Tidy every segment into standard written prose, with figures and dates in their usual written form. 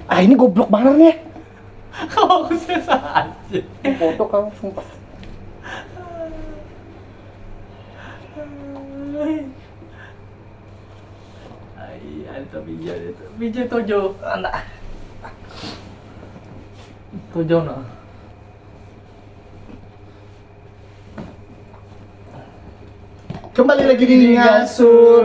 Ah ini goblok banget nih. Kau susah aja. Foto kamu sumpah. Ay, ada pijat tojo anak. Tojo no. Kembali lagi di ngasur.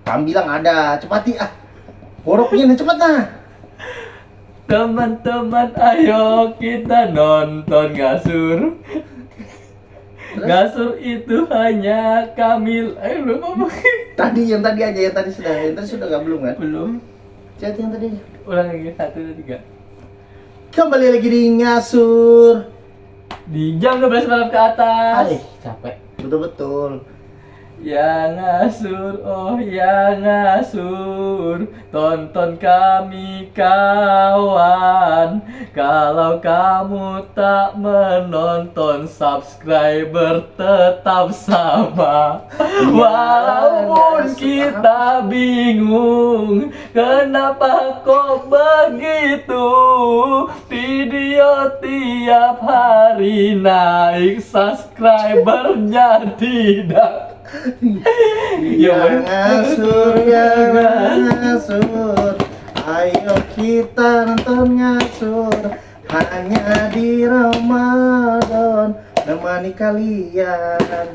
Kamu bilang ada, cepati ah. Boroknya nih cepet nah. Teman-teman, ayo kita nonton ngasur. Ngasur itu hanya Kamil. Ayo belum apa? Yang tadi aja, yang tadi sudah nggak belum kan? Belum. Jadi yang tadi aja. Ulang lagi 1, 2, 3. Kembali lagi di ngasur. Di jam 12 malam ke atas. Hai, capek. Betul-betul. Ya ngasur, oh ya ngasur, tonton kami kawan. Kalau kamu tak menonton, subscriber tetap sama. Walaupun kita bingung, kenapa kok begitu. Video tiap hari naik, subscribernya tidak. Ya ngasur, ya ngasur. Ayo kita nonton ngasur. Hanya di Ramadan nemani kalian.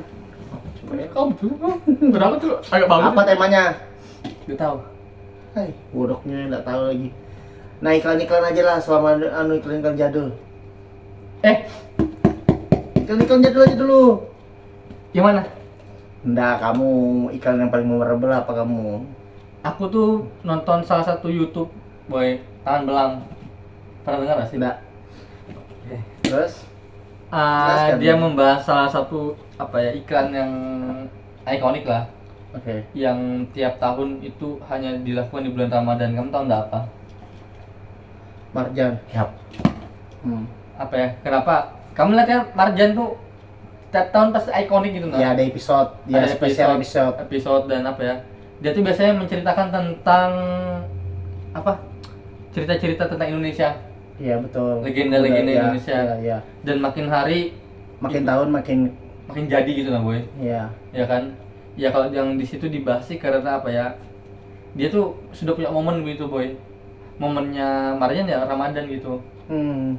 Kamu tuh berapa tuh? Agak bagus. Apa temanya? Gak tahu. Hai, bodohnya nggak tahu lagi. Nah iklan-iklan aja lah selama iklan-iklan jadul. Iklan-iklan jadul aja dulu. Yang mana? Nggak, kamu iklan yang paling memorable apa kamu? Aku tuh nonton salah satu YouTube, boy, Tangan Belang. Pernah dengar gak sih? Nggak. Terus? Dia membahas salah satu iklan yang ikonik lah, Oke. yang tiap tahun itu hanya dilakukan di bulan Ramadan. Kamu tahu nggak apa? Marjan. Yap. Hmm. Kenapa? Kamu lihat ya, Marjan tuh tiap tahun pasti ikonik gitu, nah. Ya ada episode, ya Ada spesial episode. episode dan dia tuh biasanya menceritakan tentang cerita-cerita tentang Indonesia, Iya betul. legenda-legenda Ya, Indonesia. ya. Dan makin hari Makin tahun makin. makin jadi gitu, nah, boy. Ya. Ya kan? Ya kalau yang di situ dibahas sih karena dia tuh sudah punya momen gitu, boy. Momennya Marjan ya Ramadan gitu.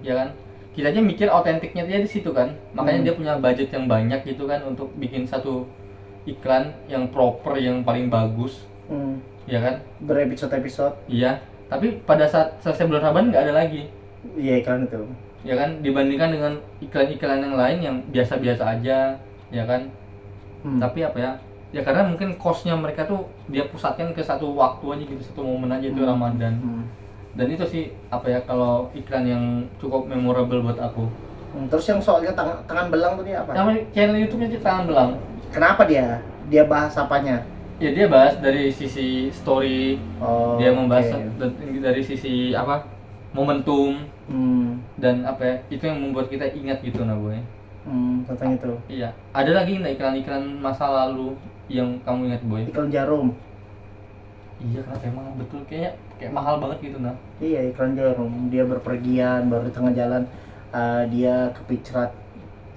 Ya kan? Kita aja mikir otentiknya dia di situ kan. Makanya dia punya budget yang banyak gitu kan untuk bikin satu iklan yang proper, yang paling bagus. Ya kan? Berepisode-episode. Iya. Tapi pada saat selesai bulan Ramadan nggak ada lagi. Iya iklan itu. Ya kan? Dibandingkan dengan iklan-iklan yang lain yang biasa-biasa aja, ya kan? Tapi ya karena mungkin cost-nya mereka tuh dia pusatkan ke satu waktu aja gitu, satu momen aja itu Ramadan. Dan itu sih kalau iklan yang cukup memorable buat aku. Terus yang soalnya tangan belang tuh dia apa? Nama channel YouTube-nya Tangan Belang. Kenapa dia? Dia bahas apanya? Ya dia bahas dari sisi story, Oh, dia membahas oke. dari sisi momentum, dan itu yang membuat kita ingat gitu, nah, boy. Tentang itu. Iya. Ada lagi nggak iklan-iklan masa lalu yang kamu ingat, boy? Iklan jarum. Iya, karena emang betul kayak mahal banget gitu, nah. Iya iklan jarum. Dia berpergian baru di tengah jalan dia kepicrat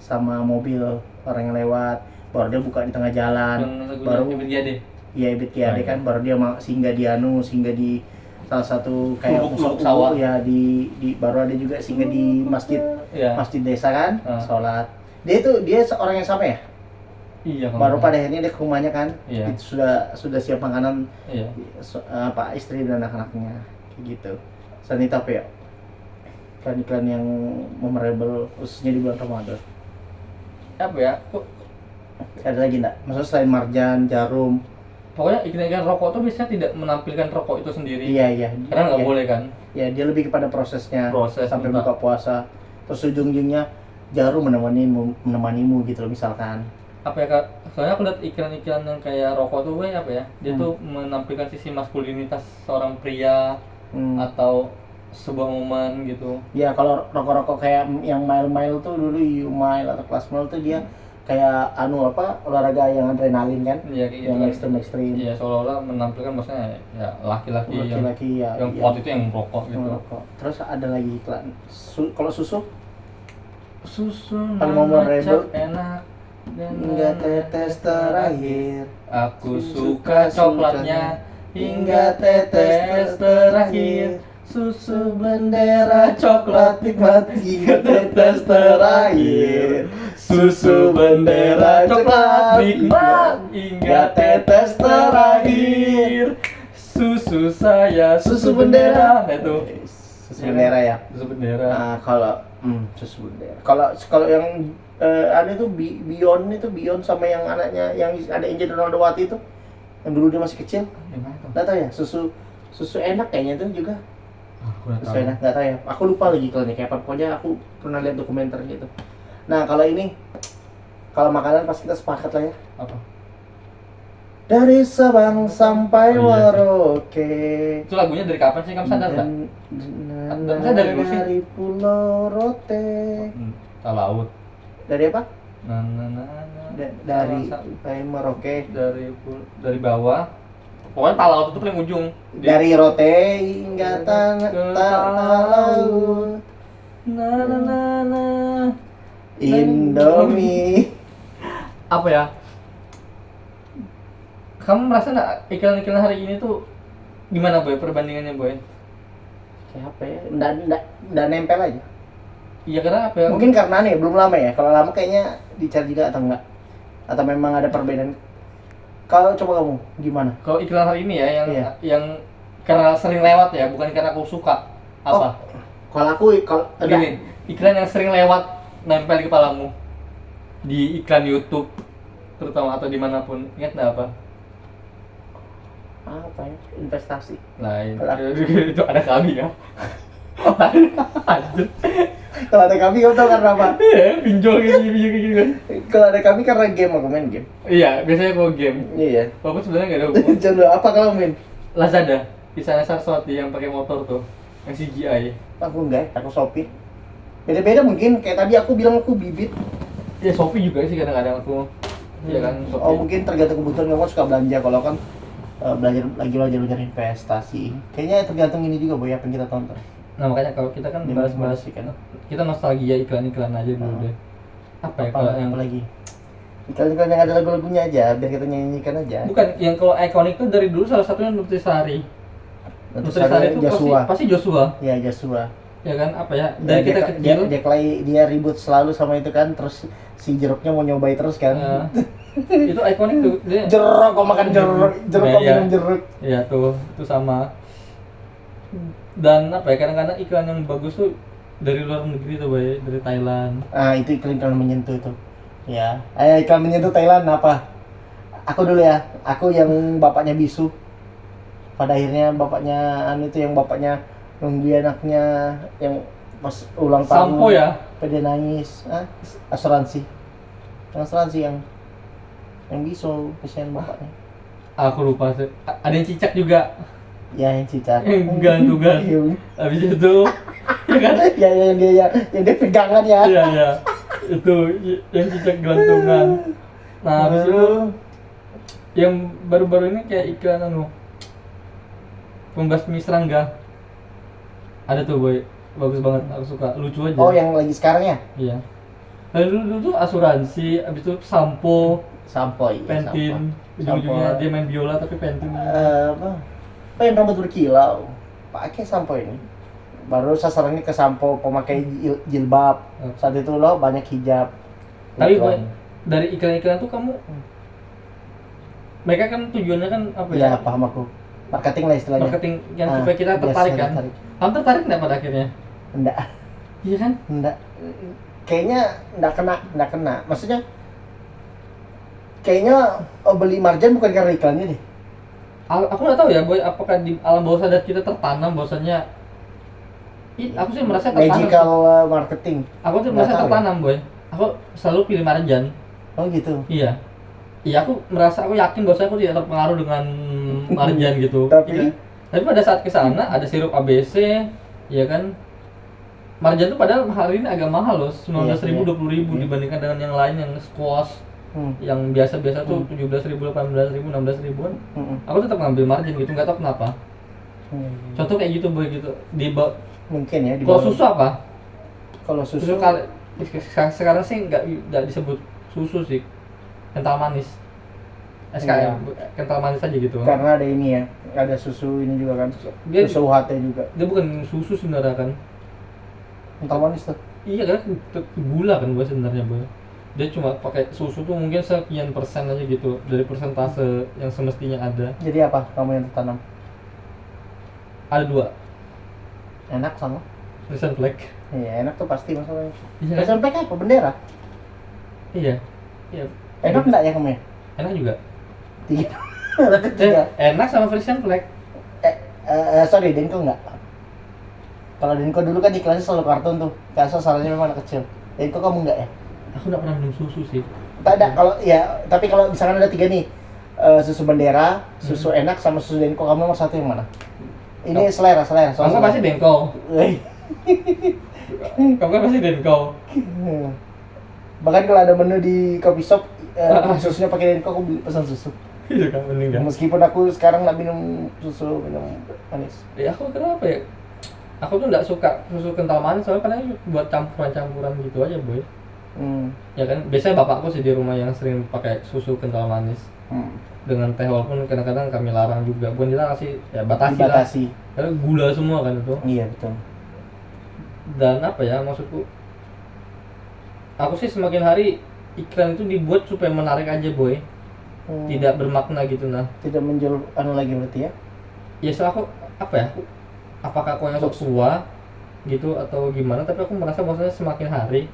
sama mobil orang yang lewat. Baru dia buka di tengah jalan. Baru dia deh. Iya Ebit Kiade kan baru dia singgah di salah satu kayak Lubuk sawah. Ya di baru ada juga singgah di masjid. Iya. Masjid desa kan, sholat. Dia seorang yang sama ya? Iya. Baru pada akhirnya dia ke rumahnya kan, Iya. itu sudah siap makanan. Iya. Istri dan anak-anaknya gitu. Selain itu apa ya? Iklan-iklan yang memorable khususnya di bulan Ramadan. Ada lagi enggak? Maksudnya selain Marjan, Jarum. Pokoknya iklan rokok tuh biasanya tidak menampilkan rokok itu sendiri. Iya. Karena nggak boleh kan? Ya dia lebih kepada prosesnya. Proses sampai buka puasa. Terus ujung-ujungnya Jarum menemanimu gitu loh misalkan. Soalnya aku lihat iklan-iklan yang kayak rokok tuh dia tuh menampilkan sisi maskulinitas seorang pria atau sebuah momen gitu. Ya kalau rokok-rokok kayak yang mile-mile tuh dulu You Mile atau Class Mile tuh dia kayak olahraga yang adrenalin kan, Iya kayak gitu yang kan. ekstrim Iya, seolah-olah menampilkan maksudnya ya laki-laki ya yang iya. kuat itu yang merokok gitu. Merokok. Terus ada lagi iklan kalau susu Susu paling mama memorable. cap enak hingga tetes terakhir, aku suka coklatnya hingga tetes terakhir. Susu bendera coklat nikmat hingga tetes terakhir. Susu bendera coklat nikmat hingga tetes terakhir. Susu saya susu bendera. Nah itu Susu bendera ya. susu bendera. Nah, kalau susu bendera. Kalau yang ada tuh Beyond sama yang anaknya yang ada Angel Ronaldowati itu yang dulu dia masih kecil. Gimana tuh? Nggak tahu ya, susu enak kayaknya tuh juga. Aku udah Susu tahu. enak nggak tahu ya. Aku lupa lagi kalau kayak apa. Pokoknya aku pernah lihat dokumenter gitu. Nah kalau kalau makanan pasti kita sepakat lah ya. Apa? Dari Sabang sampai Oh, iya sih. Merauke. Itu lagunya dari kapan sih kamu sadar nggak? Saya dari dulu sih. Dari Pulau Rote. Tak laut. Dari apa? Nah, nah, nah, nah. Dari Sama- sampai Merauke. dari bawah. Pokoknya tak laut itu paling ujung. Dari Rote hingga tanah Ke laut. Nah, nah, nah, nah. Indomie. Apa ya? Kamu merasa nggak iklan-iklan hari ini tuh gimana boy perbandingannya boy? Kayak apa ya? Nggak nempel aja. Iya karena apa ya? Mungkin karena nih belum lama ya. Kalau lama kayaknya dicari juga atau enggak? Atau memang ada perbedaan? Kalau coba kamu gimana? Kalau iklan hari ini ya Iya. yang karena sering lewat ya, bukan karena aku suka. Apa? Kalau aku Gini, iklan yang sering lewat nempel di kepalamu di iklan YouTube terutama atau dimanapun, ingat nggak apa? apa ya? Investasi. Lain. Lah. Itu ada kami ya. Anjir. Kalau ada kami kamu tahu karena apa? Iya, pinjol gitu kan. Kalau ada kami karena game, aku main game. Iya, biasanya gua game. Iya. Walaupun sebenarnya nggak ada hubungan. Jangan apa kalau main? Lazada, Kisana Saraswati yang pakai motor tuh, yang CGI. Aku enggak, aku Shopee. Beda-beda mungkin. Kayak tadi aku bilang aku bibit. Ya Shopee juga sih kadang-kadang aku. Iya kan, Shopee. Oh mungkin tergantung kebutuhan kamu suka belanja. Kalau kan belajar investasi. Kayaknya tergantung ini juga boy apa yang kita tonton. Nah makanya kalau kita kan bahas-bahas sih kan. kita nostalgia iklan-iklan aja dulu deh. Apa ya kalau yang lagi? Iklan-iklan yang ada lagu-lagunya aja, biar kita nyanyikan aja. bukan yang kalau ikonik tuh dari dulu salah satunya Nutrisari. Nutrisari itu Joshua. pasti Joshua. Ya Joshua. Ya kan apa ya? Dari kita kecil. Dia ribut selalu sama itu kan, terus si jeruknya mau nyobain terus kan. Itu ikonik tuh dia. Jeruk kok makan jeruk kok Iya. minum jeruk. Iya tuh, itu sama. Dan apa ya kadang-kadang iklan yang bagus tuh dari luar negeri tuh Bay, dari Thailand. Ah itu iklan menyentuh itu. Ya, iklan menyentuh Thailand apa? Aku dulu ya, aku yang bapaknya bisu. Pada akhirnya bapaknya itu yang bapaknya nunggu anaknya yang pas ulang tahun. Sampo ya? Pada nangis. Asuransi. Asuransi yang bisu kesian bapaknya. Aku lupa sih. Ada yang cicak juga. Ya yang cicak. Yang gantungan. Habis itu ya kan? Ya yang dia pegangan ya. Iya iya. Itu yang cicak gelantungan. Nah, habis itu yang baru-baru ini kayak iklan pembasmi serangga. Ada tuh boy, bagus banget, aku suka, lucu aja. Oh yang lagi sekarang ya? Iya. Lalu dulu tuh asuransi, abis itu sampo, Sampo, iya, pentin, sampo. ujung-ujungnya Sampo. dia main biola tapi pentin. Apa yang rambut berkilau? Pakai sampo ini. Baru sasarannya ke sampo pemakai jilbab. Saat itu loh banyak hijab. Tapi Iklan. boy, dari iklan-iklan tuh kamu, mereka kan tujuannya kan apa ya? Ya paham aku. Marketing lah istilahnya. Marketing yang supaya kita tertarik kan? Kamu tertarik nggak pada akhirnya? Enggak. Iya kan? Enggak. Kayaknya enggak kena. Maksudnya kayaknya beli marjan bukan karena iklannya deh. Aku nggak tahu ya boy, apakah di alam bawah sadar kita tertanam bahwasannya aku sih merasa tertanam. Magical marketing. Aku sih Nggak merasa tahu tertanam boy. Aku selalu pilih marjan. Oh gitu. Iya. Iya aku yakin bahwa aku tidak terpengaruh dengan marjan gitu. Tapi? Iya. Tapi pada saat kesana ada sirup ABC, ya kan. Marjan tuh padahal hari ini agak mahal loh, 19.000, Iya. 20.000 dibandingkan dengan yang lain yang squash, yang biasa-biasa tuh 17.000, 18.000, 16.000-an, aku tetap ngambil margin gitu, nggak tahu kenapa. Contoh kayak gitu boy gitu mungkin ya. Kalau susu apa? Kalau Susu kali sekarang sih nggak disebut susu sih, kental manis. SKM, kental manis aja gitu. Karena ada ini ya, ada susu ini juga kan, susu UHT juga. Dia bukan susu sebenarnya kan. Kental manis tuh. Iya kan, gula kan boy sebenarnya boy. Dia cuma pakai susu tuh mungkin sekian persen aja gitu dari persentase yang semestinya ada. Jadi apa kamu yang tertanam? Ada 2. Enak sama? Frisian Black. Iya enak tuh pasti masalahnya. Iya. Frisian Black apa? Bendera? Iya. Iya. Enak enggak ya kamu ya? Enak juga. 3. Enak sama Frisian Black. Sorry, Denko enggak. Kalau Denko dulu kan iklannya selalu kartun tuh. Kaso salahnya memang anak kecil. Denko kamu enggak ya? Aku nggak pernah minum susu sih. Tak ada kalau ya, tapi kalau misalkan ada 3 nih. Susu Bendera, susu enak sama susu Denko, kamu nomor 1 yang mana? Ini selera. Kamu kan pasti Denko. Kamu kan pasti Denko. Bahkan kalau ada menu di coffee shop susunya pakai Denko, aku pesan susu. Iya kan, mending kan. Meskipun aku sekarang nggak minum susu, minum manis. Ya aku kenapa ya? Aku tuh nggak suka susu kental manis soalnya kadang buat campuran gitu aja boy. Ya kan, biasanya bapakku sih di rumah yang sering pakai susu kental manis. Dengan teh, walaupun kadang-kadang kami larang juga. Bukan dilarang sih, ya batasi lah. Karena gula semua kan itu. Iya betul. Dan apa ya maksudku? Aku sih semakin hari iklan itu dibuat supaya menarik aja boy. Tidak bermakna gitu nah. Tidak menjual lagi berarti ya? Ya soal aku apa ya? Apakah aku yang sok tua gitu atau gimana? Tapi aku merasa maksudnya semakin hari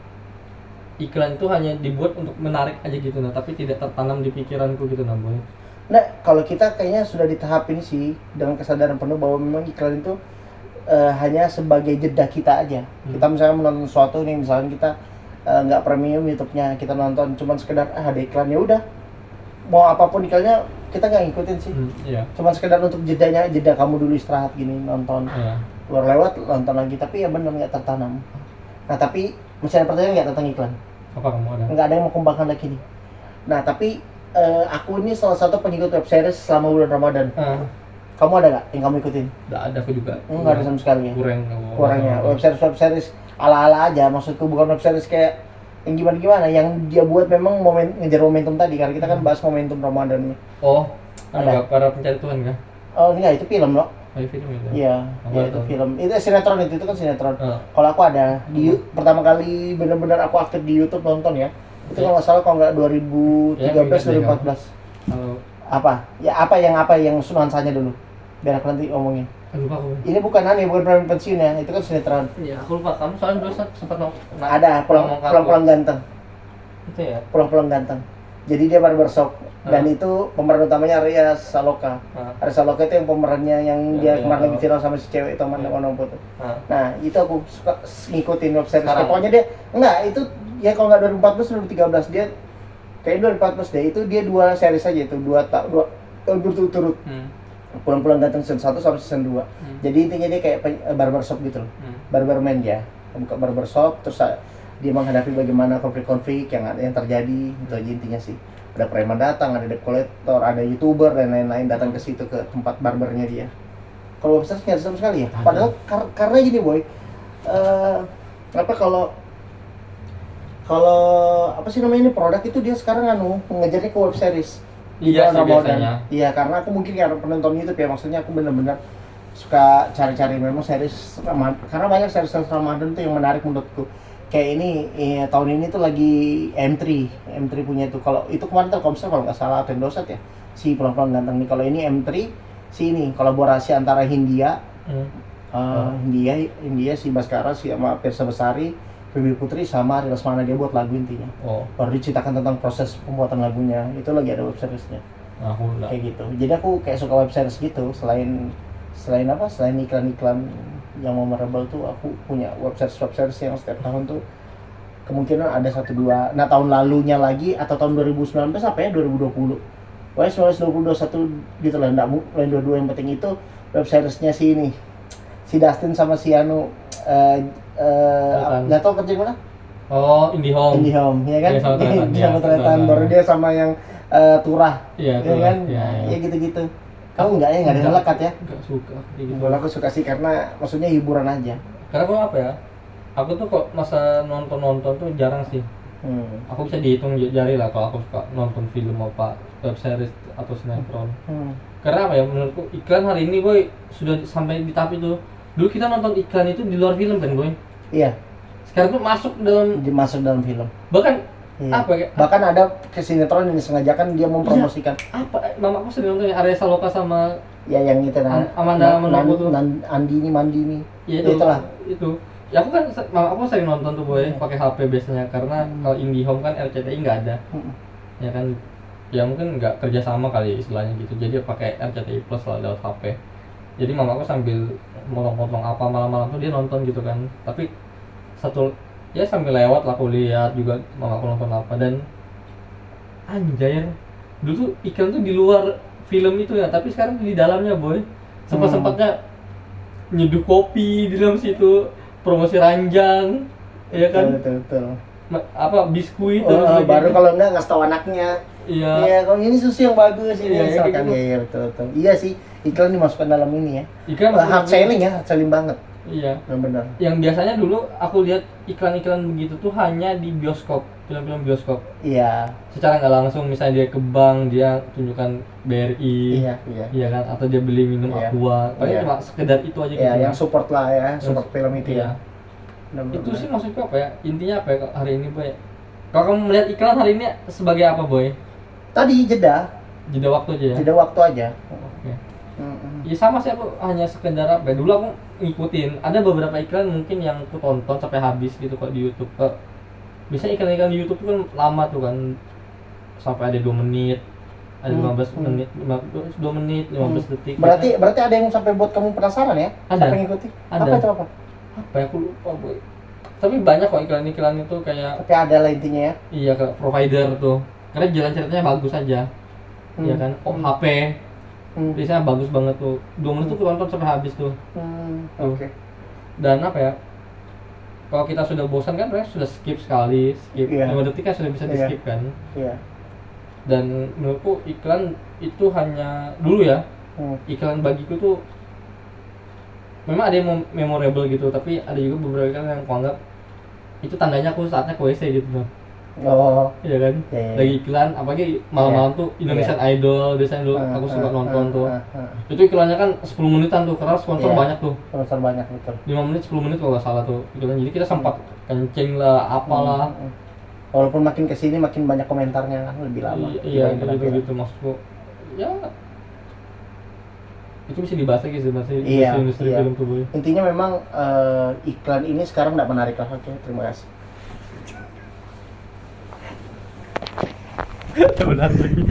iklan itu hanya dibuat untuk menarik aja gitu nah, tapi tidak tertanam di pikiranku gitu nah boy. Nah, kalau kita kayaknya sudah di tahap ini sih dengan kesadaran penuh bahwa memang iklan itu hanya sebagai jeda kita aja. Kita misalnya menonton sesuatu nih, misalnya kita nggak premium YouTube-nya, kita nonton cuman sekedar ada iklan, ya udah. Mau apapun iklannya kita nggak ngikutin sih. Iya. Cuman sekedar untuk jeda kamu dulu istirahat gini nonton. Iya. Keluar lewat nonton lagi, tapi ya benar nggak tertanam. Nah, tapi masih ada pertanyaan nggak tentang iklan? Apa kamu ada? Nggak ada yang mau kembangkan lagi nih. Nah, tapi aku ini salah satu pengikut web series selama bulan Ramadan. Kamu ada nggak yang kamu ikutin? Nggak ada, aku juga. Nggak ada sama sekali ya? Kurangnya. Web series ala-ala aja, maksudku bukan web series kayak yang gimana-gimana, yang dia buat memang ngejar momentum tadi, karena kita kan bahas momentum Ramadan nih. Oh, ada para pencari Tuhan kah? Oh, enggak, itu film loh. Film itu? Iya, itu film. Itu sinetron, itu kan sinetron. Kalau aku ada, pertama kali benar-benar aku aktif di YouTube nonton ya. Itu kalau nggak salah, kalau nggak 2013, 2014. Apa? Ya apa yang nuansanya dulu? Biar aku nanti ngomongin. Lupa aku. Ini bukan bukan pensiun ya, itu kan sinetron. Iya, aku lupa. Kamu soalnya dulu sempat ada pulang ganteng. Itu ya? Pulang ganteng. Jadi dia barbershop dan itu pemeran utamanya Arya Saloka. Arya Saloka itu yang pemerannya yang dia kemarin lagi viral sama si cewek itu warna putih. Nah, itu aku suka ngikutin web series. Pokoknya dia itu ya kalau nggak 2014 2013 dia kayak 2014 deh, itu dia 2 series aja itu, 2 tahun berturut-turut. Pulang ganteng season 1 sampai season 2. Jadi intinya dia kayak barbershop gitu loh. Barberman dia. Buka barbershop terus dia menghadapi bagaimana konflik-konflik yang terjadi, itu aja intinya sih. Ada preman datang, ada debt collector, ada YouTuber dan lain-lain datang ke situ ke tempat barbernya dia. Kalau website nggak ada sama sekali ya. Padahal karena gini boy, kalau apa sih namanya ini produk itu dia sekarang ngejarnya ke web series. Iya sih biasanya. Iya, karena aku mungkin karena penonton YouTube ya, maksudnya aku benar-benar suka cari-cari memang series Ramadan, karena banyak series Ramadan tuh yang menarik menurutku. Kayak ini tahun ini tuh lagi M3 punya itu. Kalau itu kemarin Telkomsel kalau nggak salah atau Indosat ya, si Pulang Ganteng nih. Kalau ini M3 si ini kolaborasi antara Hindia si Baskara sama Pirsa Besari, Bibi Putri sama Ari Lesmana, dia buat lagu intinya. Baru diceritakan tentang proses pembuatan lagunya. Itu lagi ada web seriesnya. Kayak gitu. Jadi aku kayak suka web series gitu. Selain iklan-iklan yang memorable tuh, aku punya web series yang setiap tahun tuh kemungkinan ada 1-2. Nah, tahun lalunya lagi atau tahun 2019 apa ya, 2020. Pokoknya 2021 gitu lah, enggak lain 22. Yang penting itu web seriesnya si Dustin sama si nggak tahu kerja mana, Oh, IndiHome. IndiHome, ya kan? Iya, sama Tretan, Sama iya. Tretan, Nah, baru dia sama yang Turah, Iya, ya Turah, kan? iya, iya. Ya gitu-gitu. Kamu enggak ya, enggak ada yang melekat ya? Enggak suka kayak gitu. Kalau aku suka sih karena maksudnya hiburan aja. Karena kok apa ya? Aku tuh kok masa nonton tuh jarang sih. Aku bisa dihitung jari lah kalau aku suka nonton film apa web series atau sinetron. Karena apa ya, menurutku iklan hari ini boy sudah sampai di tahap itu. Dulu kita nonton iklan itu di luar film kan boy. Iya, Sekarang tuh masuk dalam film. bahkan Iya. apa ya? Bahkan ada sinetron yang disengajakan dia mempromosikan. Apa? Mama aku sering nonton Arya Saloka sama Ya yang itu Amanda Manopo tuh. Andini Mandini. Ya Ya, itulah. itu. Ya aku kan mama aku sering nonton tuh boy pakai HP biasanya karena kalau IndiHome kan RCTI nggak ada. Ya kan, ya mungkin nggak kerja sama kali istilahnya gitu, jadi pakai RCTI Plus lah lewat HP. Jadi mama aku sambil motong-motong apa malam-malam tuh dia nonton gitu kan, tapi ya sambil lewat lah aku lihat juga mama aku nonton apa. Dan anjir, dulu tuh iklan tuh di luar film itu ya, tapi sekarang di dalamnya boy. Sempat-sempatnya nyeduh kopi di dalam situ, promosi ranjang, ya kan, Betul. apa biskuit Oh, dan sebagainya. baru kalau enggak ngasih tahu anaknya. Iya. Iya, kalau ini susu yang bagus ini Iya, misalkan. kayak gitu. Iya, betul. Iya sih, iklan dimasukkan dalam ini ya. Iklan Hard selling ya, hard selling banget. Iya. Benar. Yang biasanya dulu aku lihat iklan-iklan begitu tuh hanya di bioskop, film-film bioskop. Iya. Secara nggak langsung, misalnya dia ke bank, dia tunjukkan BRI. Iya. Iya kan, atau dia beli minum Iya. Aqua. Paling Iya. cuma sekedar itu aja Iya, gitu. yang support lah ya, support film itu Iya. ya. Benar-benar. Itu sih maksudku apa ya? Intinya apa ya hari ini, Boy? Kalau kamu melihat iklan hari ini sebagai apa, Boy? Tadi jeda Waktu aja ya? jeda waktu aja. Oke. Ya sama sih, aku hanya sekedar apa ya, dulu aku ngikutin ada beberapa iklan mungkin yang aku tonton sampai habis gitu kok di YouTube. Bisa iklan-iklan di YouTube tuh kan lama tuh kan, sampai ada 2 menit, ada 15 menit, 2 menit, 15 detik. Berarti ada yang sampai buat kamu penasaran ya? Ada. Sampai ngikuti? Ada. Apa itu apa? Apa ya, aku lupa, Boy. Tapi banyak kok iklan-iklan itu kayak Tapi ada lah intinya ya. iya ke provider tuh. Karena jalan ceritanya bagus aja. Iya kan? Oh, HP. Biasanya bagus banget tuh. 2 menit tuh aku tonton sampai habis tuh. Oke. Dan apa ya? Kalau kita sudah bosan kan, sudah skip sekali, skip. Iya. 5 detik kan sudah bisa di skip kan. Iya. Dan menurutku iklan itu hanya dulu ya. Iklan bagiku tuh memang ada yang memorable gitu, tapi ada juga beberapa iklan yang aku anggap itu tandanya aku saatnya ke WC gitu loh. Oh. Iya kan? Iya. Lagi iklan, apalagi malam-malam tuh Indonesian Idol biasanya dulu aku suka nonton tuh. Itu iklannya kan 10 menitan tuh, karena sponsor Iya. banyak tuh. Sponsor banyak betul. 5 menit, 10 menit kalau nggak salah tuh iklan. Jadi kita sempat kencing lah, apalah. Walaupun makin kesini makin banyak komentarnya kan lebih lama. Iya, dibanding gitu maksudku. Ya, itu bisa dibahas lagi sih masih Iya, industri iya. film tuh, Boy. Intinya memang iklan ini sekarang nggak menarik lah. Oke, terima kasih. Benar lagi.